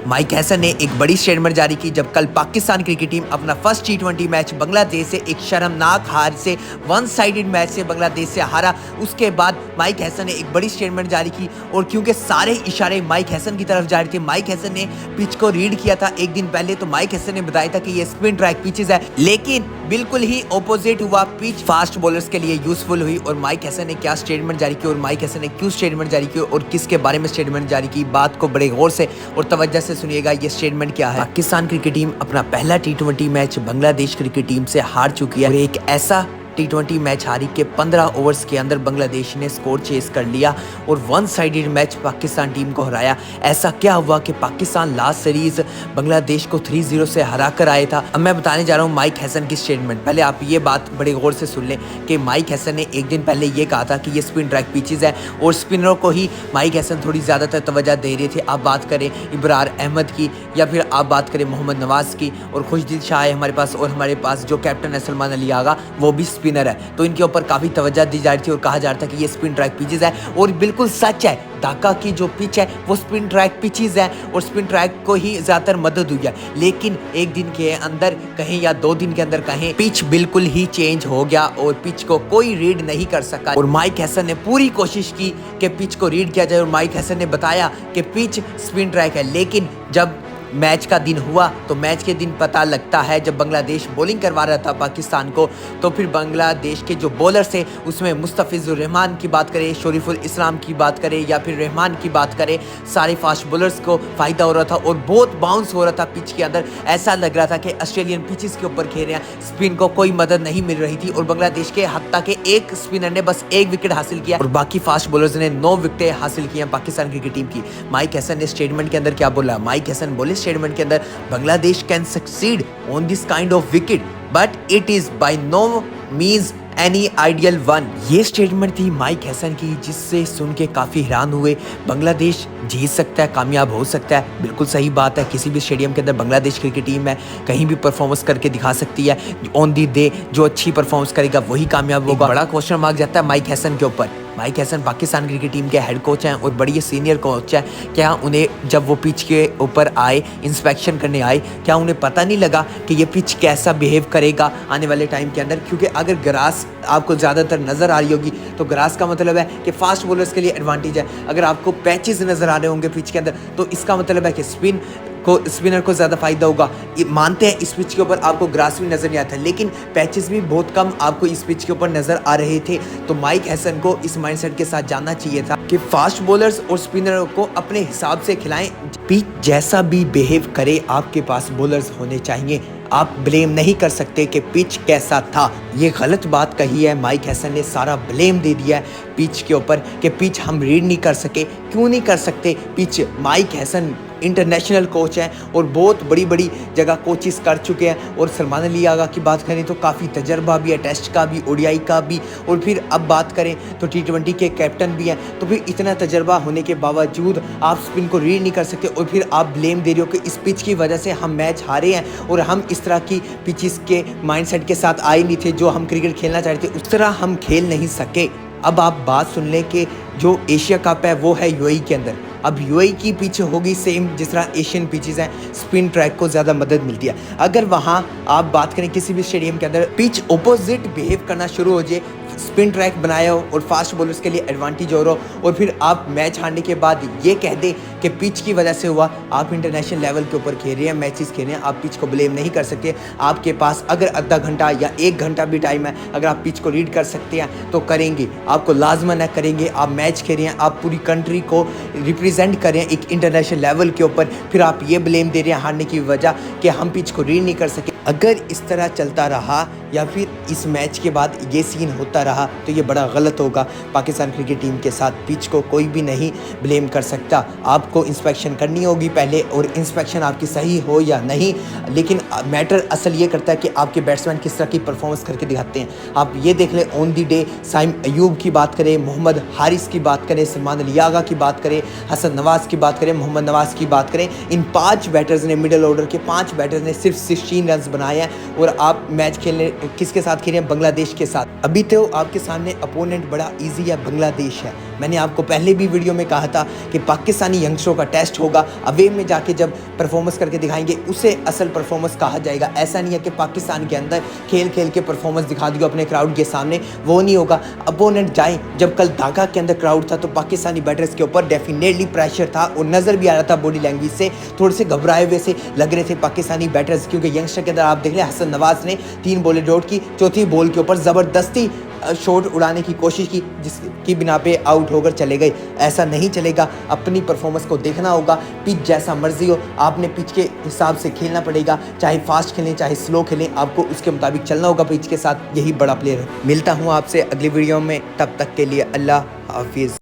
Mic Hesson ने एक बड़ी स्टेटमेंट जारी की जब कल पाकिस्तान क्रिकेट टीम अपना फर्स्ट T20 मैच बांग्लादेश से एक शर्मनाक हार से वन साइडेड मैच से बांग्लादेश से हारा। उसके बाद माइक हैसन ने एक बड़ी स्टेटमेंट जारी की और क्योंकि सारे इशारे माइक हैसन की तरफ जारी थे, माइक हैसन ने पिच को रीड किया था एक दिन पहले। तो माइक हैसन ने बताया था कि ये स्पिन ट्रैक पिचेस है, लेकिन बिल्कुल ही ऑपोजिट हुआ। पिच फास्ट बॉलर्स के लिए यूजफुल हुई। और माइक हैसन ने क्या स्टेटमेंट जारी की और माइक हैसन ने क्यों स्टेटमेंट जारी की और किसके बारे में स्टेटमेंट जारी की, बात को बड़े गौर से और तवज्जो से सुनिएगा। ये स्टेटमेंट क्या है। पाकिस्तान क्रिकेट टीम अपना पहला T20 match Bangladesh cricket team से हार चुकी है और एक ऐसा T20 मैच हारी के 15 ओवर्स के अंदर बांग्लादेश ने स्कोर चेस कर लिया और one sided match Pakistan team को हराया। ऐसा क्या हुआ कि पाकिस्तान लास्ट सीरीज बांग्लादेश को 3-0 से हरा कर आया था। अब मैं बताने जा रहा हूँ माइक हैसन की स्टेटमेंट। पहले आप ये बात बड़े गौर से सुन लें कि माइक हैसन ने एक दिन पहले ये कहा था कि ये स्पिन ट्रैक पिचेस है और स्पिनरों को ही माइक हैसन थोड़ी ज़्यादातर तवज्जो दे रहे थे। आप बात करें इब्रार अहमद की या फिर आप बात करें मोहम्मद नवाज की और खुशदिल शाह है हमारे पास, और हमारे पास जो कैप्टन है सलमान अली आगा, वो भी स्पिनर है। तो इनके ऊपर काफ़ी तवज्जो दी जा रही थी और कहा जा रहा था कि ये स्पिन ट्रैक पिचेस है और बिल्कुल सच है। ढाका की जो पिच है वो स्पिन ट्रैक पिचेस है और स्पिन ट्रैक को ही ज़्यादातर मदद हुई है। लेकिन एक दिन के अंदर कहें या 2 दिन के अंदर कहें, पिच बिल्कुल ही चेंज हो गया और पिच को कोई रीड नहीं कर सका। और माइक हैसन ने पूरी कोशिश की कि पिच को रीड किया जाए और माइक हैसन ने बताया कि पिच स्पिन ट्रैक है। लेकिन जब मैच का दिन हुआ तो मैच के दिन पता लगता है, जब बांग्लादेश बॉलिंग करवा रहा था पाकिस्तान को, तो फिर बांग्लादेश के जो बॉलर्स थे उसमें मुस्तफिजुर रहमान की बात करें, शरीफुल इस्लाम की बात करें या फिर रहमान की बात करें, सारे फास्ट बॉलर्स को फ़ायदा हो रहा था और बहुत बाउंस हो रहा था पिच के अंदर। ऐसा लग रहा था कि ऑस्ट्रेलियन पिचेस के ऊपर खेल रहे हैं, स्पिन को कोई मदद नहीं मिल रही थी। और बांग्लादेश के हत्ता के एक स्पिनर ने बस 1 विकेट हासिल किया और बाकी फास्ट बॉलर्स ने 9 विकेटें हासिल की हैं पाकिस्तान क्रिकेट टीम की। माइक हैसन ने स्टेटमेंट के अंदर क्या बोला? माइक हैसन बोले स्टेटमेंट के अंदर, Bangladesh can succeed on this kind of wicket but it is by no means any ideal one. ये स्टेटमेंट थी माइक हैसन की, जिससे सुन के काफ़ी हैरान हुए। बांग्लादेश जीत सकता है, कामयाब हो सकता है, बिल्कुल सही बात है। किसी भी स्टेडियम के अंदर बांग्लादेश क्रिकेट टीम है, कहीं भी परफॉर्मेंस करके दिखा सकती है। ऑन दी डे जो अच्छी परफॉर्मेंस करेगा वही कामयाब होगा। बड़ा क्वेश्चन मार्क जाता है माइक हैसन के ऊपर। Mic Hesson Pakistan cricket team के हेड कोच हैं और बड़ी सीनियर कोच हैं। क्या उन्हें जब वो पिच के ऊपर आए, इंस्पेक्शन करने आए, क्या उन्हें पता नहीं लगा कि ये पिच कैसा बिहेव करेगा आने वाले टाइम के अंदर? क्योंकि अगर ग्रास आपको ज़्यादातर नज़र आ रही होगी तो ग्रास का मतलब है कि फास्ट बॉलर्स के लिए एडवांटेज है। अगर आपको पैचेस नज़र आ रहे होंगे पिच के अंदर तो इसका मतलब है कि स्पिनर को ज़्यादा फायदा होगा। मानते हैं इस पिच के ऊपर आपको ग्रास भी नज़र नहीं आता, लेकिन पैचेस भी बहुत कम आपको इस पिच के ऊपर नज़र आ रहे थे। तो माइक हैसन को इस माइंडसेट के साथ जानना चाहिए था कि फास्ट बॉलर्स और स्पिनरों को अपने हिसाब से खिलाएं। पिच जैसा भी बिहेव करे आपके पास बॉलर्स होने चाहिए। आप ब्लेम नहीं कर सकते कि पिच कैसा था। ये गलत बात कही है। माइक हैसन ने सारा ब्लेम दे दिया है पिच के ऊपर कि पिच हम रीड नहीं कर सके। क्यों नहीं कर सकते pitch? Mic Hesson international coach हैं और बहुत बड़ी बड़ी जगह कोचिस कर चुके हैं। और सलमान अली आगा की बात करें तो काफ़ी तजर्बा भी है, टेस्ट का भी, ओडीआई का भी। और फिर अब बात करें तो T20 के कैप्टन भी हैं। तो फिर इतना तजर्बा होने के बावजूद आप स्पिन को रीड नहीं कर सकते और फिर आप ब्लेम दे रहे हो कि इस पिच की वजह से हम मैच हारे हैं और हम इस तरह की पिचेस के माइंडसेट के साथ आए नहीं थे। जो हम क्रिकेट खेलना चाहते थे उस तरह हम खेल नहीं सके। अब आप बात सुन लें कि जो एशिया कप है वो है यूएई के अंदर। अब यूएई की पिच होगी सेम जिस तरह एशियन पिचेस हैं, स्पिन ट्रैक को ज़्यादा मदद मिलती है। अगर वहाँ आप बात करें किसी भी स्टेडियम के अंदर पिच ऑपोजिट बिहेव करना शुरू हो जाए, स्पिन ट्रैक बनाया हो और फास्ट बॉलर्स के लिए एडवांटेज हो रहा हो और फिर आप मैच हारने के बाद ये कह दें कि पिच की वजह से हुआ, आप इंटरनेशनल लेवल के ऊपर खेल रहे हैं, मैचेस खेल रहे हैं, आप पिच को ब्लेम नहीं कर सकते। आपके पास अगर आधा घंटा या 1 घंटा भी टाइम है, अगर आप पिच को रीड कर सकते हैं तो करेंगे। आपको लाजमन है करेंगे। आप मैच खेल रहे हैं, आप पूरी कंट्री को रिप्रेजेंट कर रहे हैं एक इंटरनेशनल लेवल के ऊपर, फिर आप ये ब्लेम दे रहे हैं हारने की वजह कि हम पिच को रीड नहीं कर सके। अगर इस तरह चलता रहा या फिर इस मैच के बाद ये सीन होता रहा तो ये बड़ा गलत होगा पाकिस्तान क्रिकेट टीम के साथ। पिच को कोई भी नहीं ब्लेम कर सकता। आपको इंस्पेक्शन करनी होगी पहले, और इंस्पेक्शन आपकी सही हो या नहीं, लेकिन मैटर असल ये करता है कि आपके बैट्समैन किस तरह की परफॉर्मेंस करके दिखाते हैं। आप ये देख लें, on the day Saim Ayub की बात करें, मोहम्मद हारिस की बात करें, सलमान अली आगा की बात करें, हसन नवाज की बात करें, मोहम्मद नवाज की बात करें, इन 5 बैटर्स ने, मिडिल ऑर्डर के 5 बैटर्स ने सिर्फ 16 रन बनाए हैं। और आप मैच खेलने किसके साथ खेल रहे हैं? बांग्लादेश के साथ। अभी तो आपके सामने अपोनेंट बड़ा ईजी है, बांग्लादेश है। मैंने आपको पहले भी वीडियो में कहा था कि पाकिस्तानी यंगस्टरों का टेस्ट होगा, अवे में जाके जब परफॉर्मेंस करके दिखाएंगे उसे असल परफॉर्मेंस कहा जाएगा। ऐसा नहीं है कि पाकिस्तान के अंदर खेल खेल के परफॉर्मेंस दिखा दियो अपने क्राउड के सामने, वो नहीं होगा। अपोनेंट जाए, जब कल ढाका के अंदर क्राउड था तो पाकिस्तानी बैटर्स के ऊपर डेफिनेटली प्रेशर था और नज़र भी आ रहा था बॉडी लैंग्वेज से, थोड़े से घबराए हुए से लग रहे थे पाकिस्तानी बैटर्स, क्योंकि यंगस्टर के अंदर आप देख रहे हैं हसन नवाज ने 3 बॉलें डॉट की, चौथी बॉल के ऊपर ज़बरदस्ती शॉट उड़ाने की कोशिश की जिसकी बिना पे आउट होकर चले गए। ऐसा नहीं चलेगा, अपनी परफॉर्मेंस को देखना होगा। पिच जैसा मर्जी हो, आपने पिच के हिसाब से खेलना पड़ेगा, चाहे फास्ट खेलें चाहे स्लो खेलें, आपको उसके मुताबिक चलना होगा पिच के साथ। यही बड़ा प्लेयर है। मिलता हूँ आपसे अगली वीडियो में, तब तक के लिए अल्लाह हाफिज़।